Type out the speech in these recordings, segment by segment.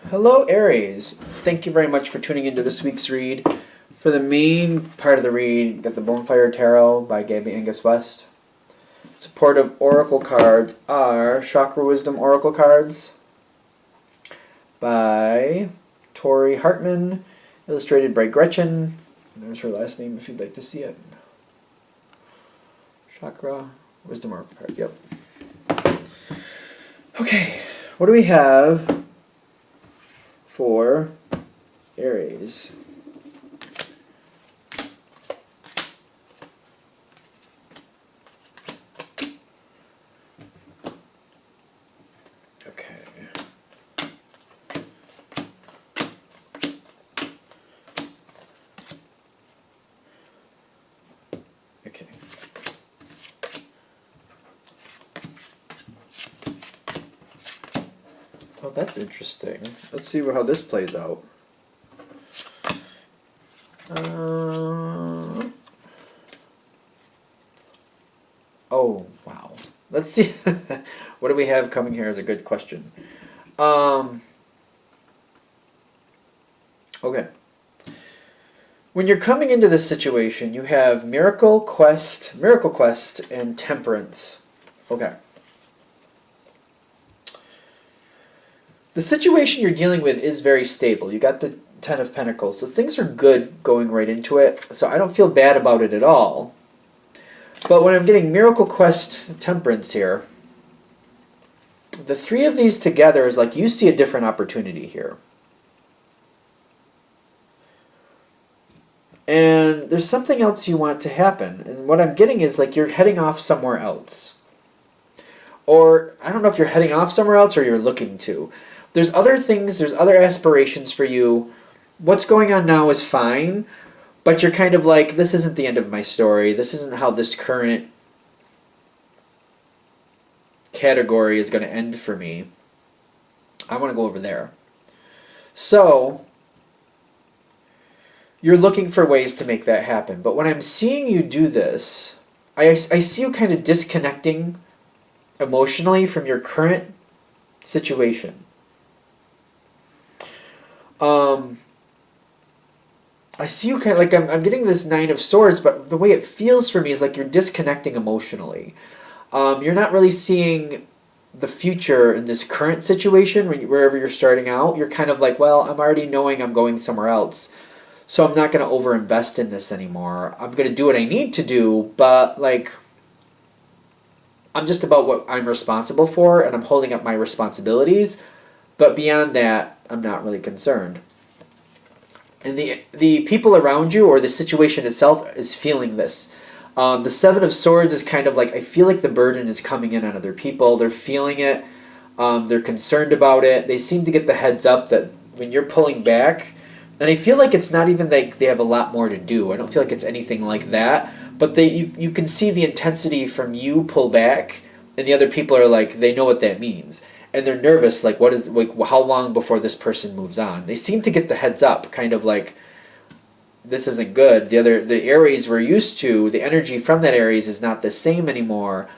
Hello, Aries. Thank you very much for tuning into this week's read. For the main part of the read, got the Bonfire Tarot by Gabby Angus West. Supportive oracle cards are Chakra Wisdom Oracle cards by Tori Hartman, illustrated by Gretchen. There's her last name if you'd like to see it. Chakra Wisdom Oracle card. Yep. Okay, what do we have for Aries? Okay. Okay. Oh, that's interesting. Let's see how this plays out. Oh, wow. Let's see. What do we have coming here is a good question. Okay. When you're coming into this situation, you have Miracle Quest, and Temperance. Okay. The situation you're dealing with is very stable. You got the Ten of Pentacles, so things are good going right into it. So I don't feel bad about it at all. But when I'm getting Miracle Quest, Temperance here, the three of these together is like you see a different opportunity here. And there's something else you want to happen. And what I'm getting is like you're heading off somewhere else. Or I don't know if you're heading off somewhere else or you're looking to. There's other things, there's other aspirations for you. What's going on now is fine, but you're kind of like, this isn't the end of my story. This isn't how this current category is going to end for me. I want to go over there. So you're looking for ways to make that happen. But when I'm seeing you do this, I see you kind of disconnecting emotionally from your current situation. I see you kind of like, I'm getting this Nine of Swords, but the way it feels for me is like you're disconnecting emotionally. You're not really seeing the future in this current situation wherever you're starting out. You're kind of like, well, I'm already knowing I'm going somewhere else. So I'm not going to overinvest in this anymore. I'm going to do what I need to do, but like, I'm just about what I'm responsible for, and I'm holding up my responsibilities. But beyond that, I'm not really concerned. And the people around you or the situation itself is feeling this. The Seven of Swords is kind of like, I feel like the burden is coming in on other people. They're feeling it. They're concerned about it. They seem to get the heads up that when you're pulling back, and I feel like it's not even like they have a lot more to do. I don't feel like it's anything like that. But you can see the intensity from you pull back, and the other people are like, they know what that means. And they're nervous, like how long before this person moves on? They seem to get the heads up, kind of like, this isn't good. The Aries we're used to, the energy from that Aries is not the same anymore.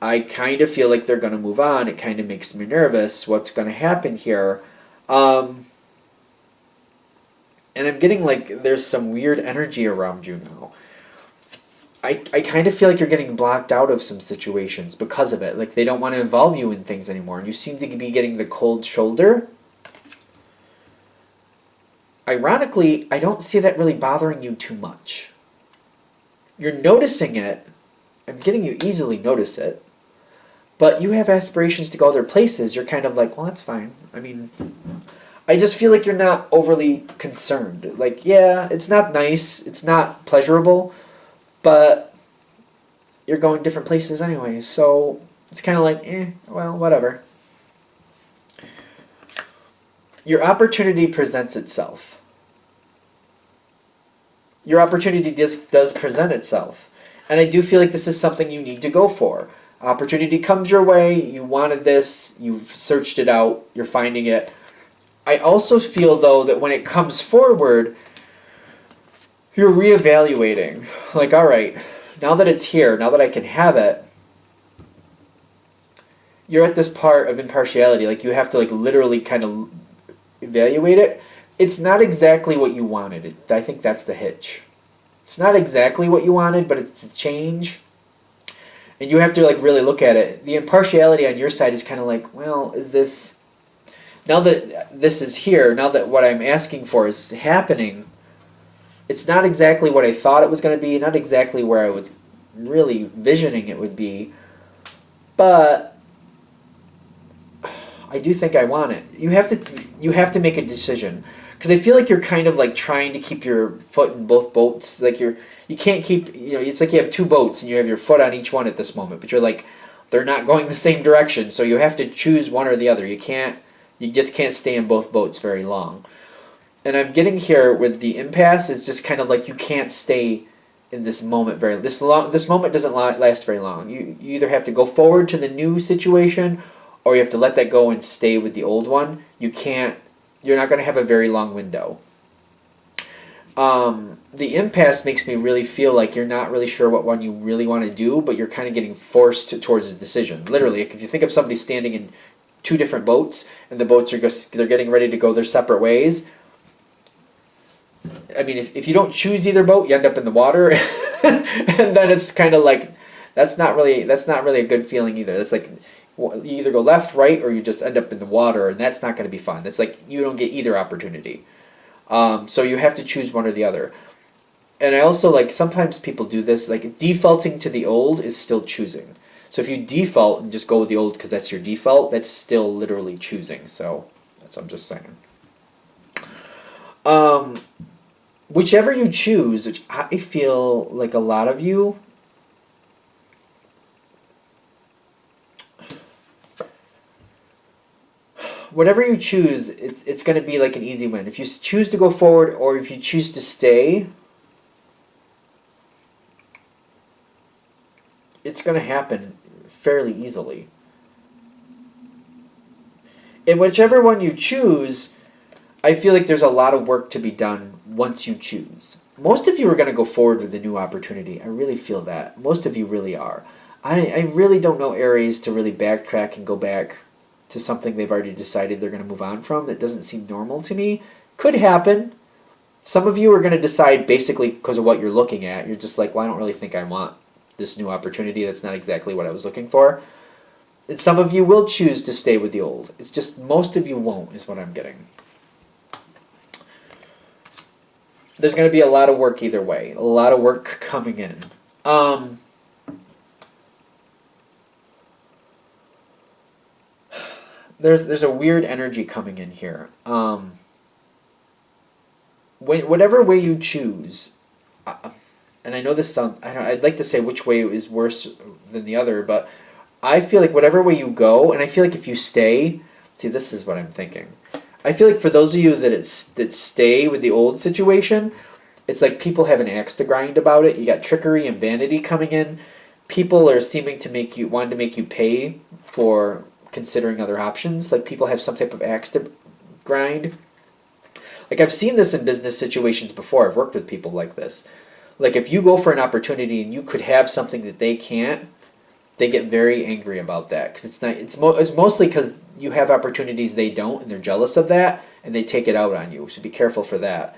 I kind of feel like they're going to move on. It kind of makes me nervous. What's going to happen here? And I'm getting like there's some weird energy around you now. I kind of feel like you're getting blocked out of some situations because of it. Like they don't want to involve you in things anymore. And you seem to be getting the cold shoulder. Ironically, I don't see that really bothering you too much. You're noticing it. I'm getting you easily notice it. But you have aspirations to go other places. You're kind of like, well, that's fine. I mean, I just feel like you're not overly concerned. Like, yeah, it's not nice. It's not pleasurable. But you're going different places anyway. So it's kind of like, well, whatever. Your opportunity presents itself. Your opportunity does present itself. And I do feel like this is something you need to go for. Opportunity comes your way. You wanted this. You've searched it out. You're finding it. I also feel, though, that when it comes forward, you're reevaluating. Like, all right, now that it's here, now that I can have it, you're at this part of impartiality. Like, you have to, like, literally kind of reevaluate it. It's not exactly what you wanted. I think that's the hitch. It's not exactly what you wanted, but it's a change. And you have to like really look at it. The impartiality on your side is kind of like, well, is this, now that this is here, now that what I'm asking for is happening, it's not exactly what I thought it was going to be, not exactly where I was really visioning it would be, but I do think I want it. You have to make a decision, because I feel like you're kind of like trying to keep your foot in both boats. Like you can't keep, it's like you have two boats and you have your foot on each one at this moment, but you're like, they're not going the same direction, so you have to choose one or the other. You just can't stay in both boats very long. And I'm getting here with the impasse is just kind of like you can't stay in this moment very this moment doesn't last very long. You either have to go forward to the new situation, or you have to let that go and stay with the old one. You're not going to have a very long window. The impasse makes me really feel like you're not really sure what one you really want to do, but you're kind of getting forced towards a decision. Literally, if you think of somebody standing in two different boats and the boats they're getting ready to go their separate ways. I mean, if you don't choose either boat, you end up in the water, and then it's kind of like that's not really a good feeling either. It's like you either go left, right, or you just end up in the water, and that's not going to be fun. That's like you don't get either opportunity. So you have to choose one or the other. And I also like sometimes people do this, like defaulting to the old is still choosing. So if you default and just go with the old because that's your default, that's still literally choosing. So that's what I'm just saying. Whichever you choose, which I feel like a lot of you, whatever you choose, it's going to be like an easy win. If you choose to go forward or if you choose to stay, it's going to happen fairly easily. And whichever one you choose, I feel like there's a lot of work to be done once you choose. Most of you are going to go forward with a new opportunity. I really feel that. Most of you really are. I really don't know Aries to really backtrack and go back to something they've already decided they're going to move on from. That doesn't seem normal to me. Could happen. Some of you are going to decide basically because of what you're looking at. You're just like, well, I don't really think I want this new opportunity. That's not exactly what I was looking for. And some of you will choose to stay with the old. It's just most of you won't, is what I'm getting. There's going to be a lot of work either way. A lot of work coming in. There's a weird energy coming in here. Whatever way you choose, and I know this sounds, I'd like to say which way is worse than the other, but I feel like whatever way you go, and I feel like if you stay, see, this is what I'm thinking. I feel like for those of you that stay with the old situation, it's like people have an axe to grind about it. You got trickery and vanity coming in. People are seeming to want to make you pay for considering other options. Like people have some type of axe to grind. Like I've seen this in business situations before. I've worked with people like this. Like if you go for an opportunity and you could have something that they can't, they get very angry about that because it's mostly because you have opportunities they don't and they're jealous of that and they take it out on you. So be careful for that.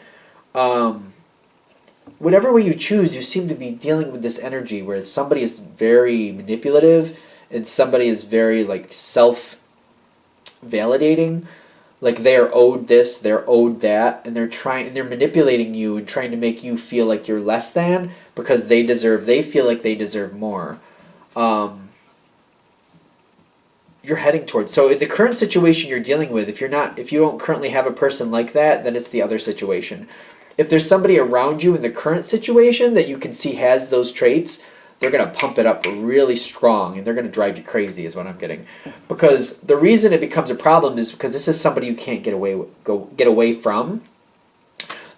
Whatever way you choose, you seem to be dealing with this energy where somebody is very manipulative and somebody is very like self-validating. Like they're owed this, they're owed that, and they're manipulating you and trying to make you feel like you're less than because they feel like they deserve more. You're heading towards. So in the current situation you're dealing with, if you don't currently have a person like that, then it's the other situation. If there's somebody around you in the current situation that you can see has those traits, they're going to pump it up really strong and they're going to drive you crazy is what I'm getting. Because the reason it becomes a problem is because this is somebody you can't get away from.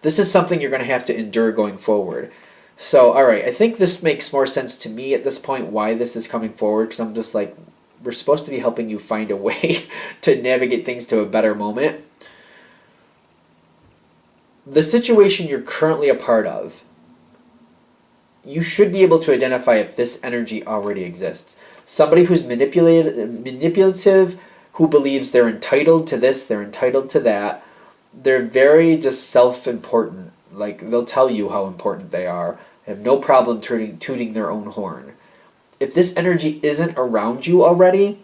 This is something you're going to have to endure going forward. So, all right, I think this makes more sense to me at this point why this is coming forward, because I'm just like, we're supposed to be helping you find a way to navigate things to a better moment. The situation you're currently a part of, you should be able to identify if this energy already exists. Somebody who's manipulative, who believes they're entitled to this, they're entitled to that, they're very just self-important. Like, they'll tell you how important they are. They have no problem tooting their own horn. If this energy isn't around you already,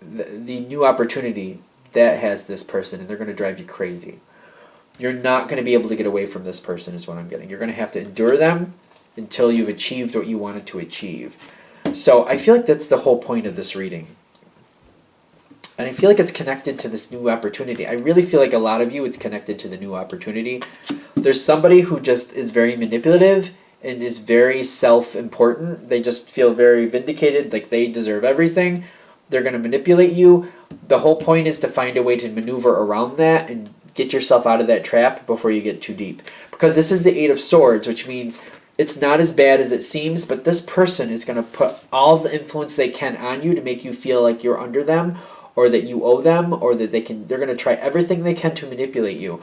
the new opportunity that has this person, and they're going to drive you crazy. You're not going to be able to get away from this person is what I'm getting. You're going to have to endure them until you've achieved what you wanted to achieve. So I feel like that's the whole point of this reading. And I feel like it's connected to this new opportunity. I really feel like a lot of you, it's connected to the new opportunity. There's somebody who just is very manipulative and is very self-important. They just feel very vindicated, like they deserve everything. They're going to manipulate you. The whole point is to find a way to maneuver around that and get yourself out of that trap before you get too deep. Because this is the Eight of Swords, which means it's not as bad as it seems, but this person is going to put all the influence they can on you to make you feel like you're under them, or that you owe them, or that they're going to try everything they can to manipulate you.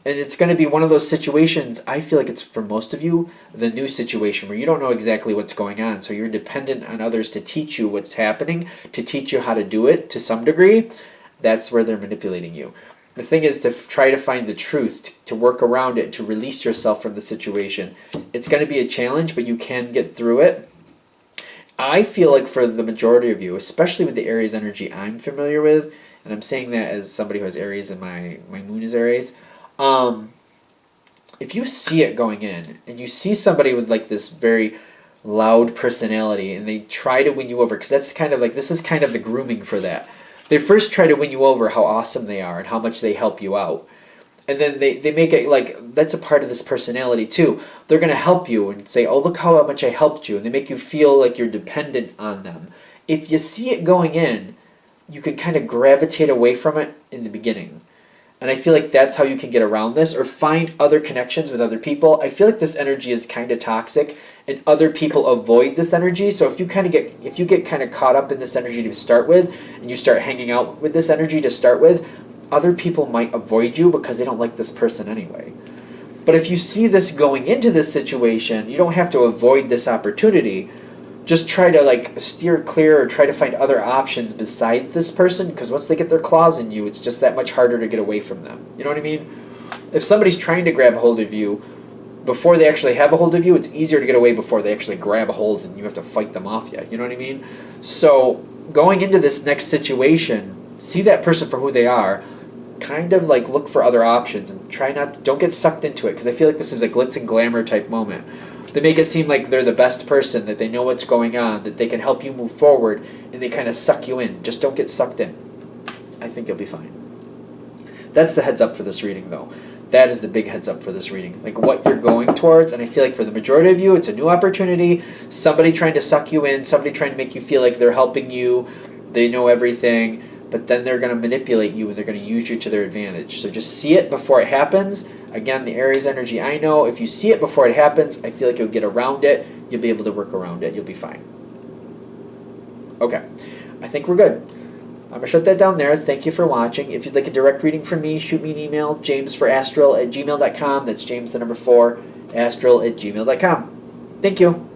And it's going to be one of those situations, I feel like it's for most of you, the new situation where you don't know exactly what's going on. So you're dependent on others to teach you what's happening, to teach you how to do it to some degree. That's where they're manipulating you. The thing is to try to find the truth, to work around it, to release yourself from the situation. It's going to be a challenge, but you can get through it. I feel like for the majority of you, especially with the Aries energy I'm familiar with, and I'm saying that as somebody who has Aries and my moon is Aries, if you see it going in, and you see somebody with like this very loud personality, and they try to win you over, because that's kind of like, this is kind of the grooming for that. They first try to win you over how awesome they are and how much they help you out. And then they make it like, that's a part of this personality too. They're going to help you and say, oh, look how much I helped you. And they make you feel like you're dependent on them. If you see it going in, you can kind of gravitate away from it in the beginning. And I feel like that's how you can get around this, or find other connections with other people. I feel like this energy is kind of toxic, and other people avoid this energy. So if you get kind of caught up in this energy to start with, and you start hanging out with this energy to start with, other people might avoid you because they don't like this person anyway. But if you see this going into this situation, you don't have to avoid this opportunity. Just try to like steer clear, or try to find other options beside this person, because once they get their claws in you, it's just that much harder to get away from them. You know what I mean? If somebody's trying to grab a hold of you, before they actually have a hold of you, it's easier to get away before they actually grab a hold and you have to fight them off you. You know what I mean? So going into this next situation, see that person for who they are, kind of like look for other options, and don't get sucked into it, because I feel like this is a glitz and glamour type moment. They make it seem like they're the best person, that they know what's going on, that they can help you move forward, and they kind of suck you in. Just don't get sucked in. I think you'll be fine. That's the heads up for this reading, though. That is the big heads up for this reading. Like what you're going towards, and I feel like for the majority of you, it's a new opportunity. Somebody trying to suck you in, somebody trying to make you feel like they're helping you, they know everything, but then they're going to manipulate you and they're going to use you to their advantage. So just see it before it happens. Again, the Aries energy, I know if you see it before it happens, I feel like you'll get around it. You'll be able to work around it. You'll be fine. Okay, I think we're good. I'm going to shut that down there. Thank you for watching. If you'd like a direct reading from me, shoot me an email, jamesforastral@gmail.com. That's James, the number 4, astral@gmail.com. Thank you.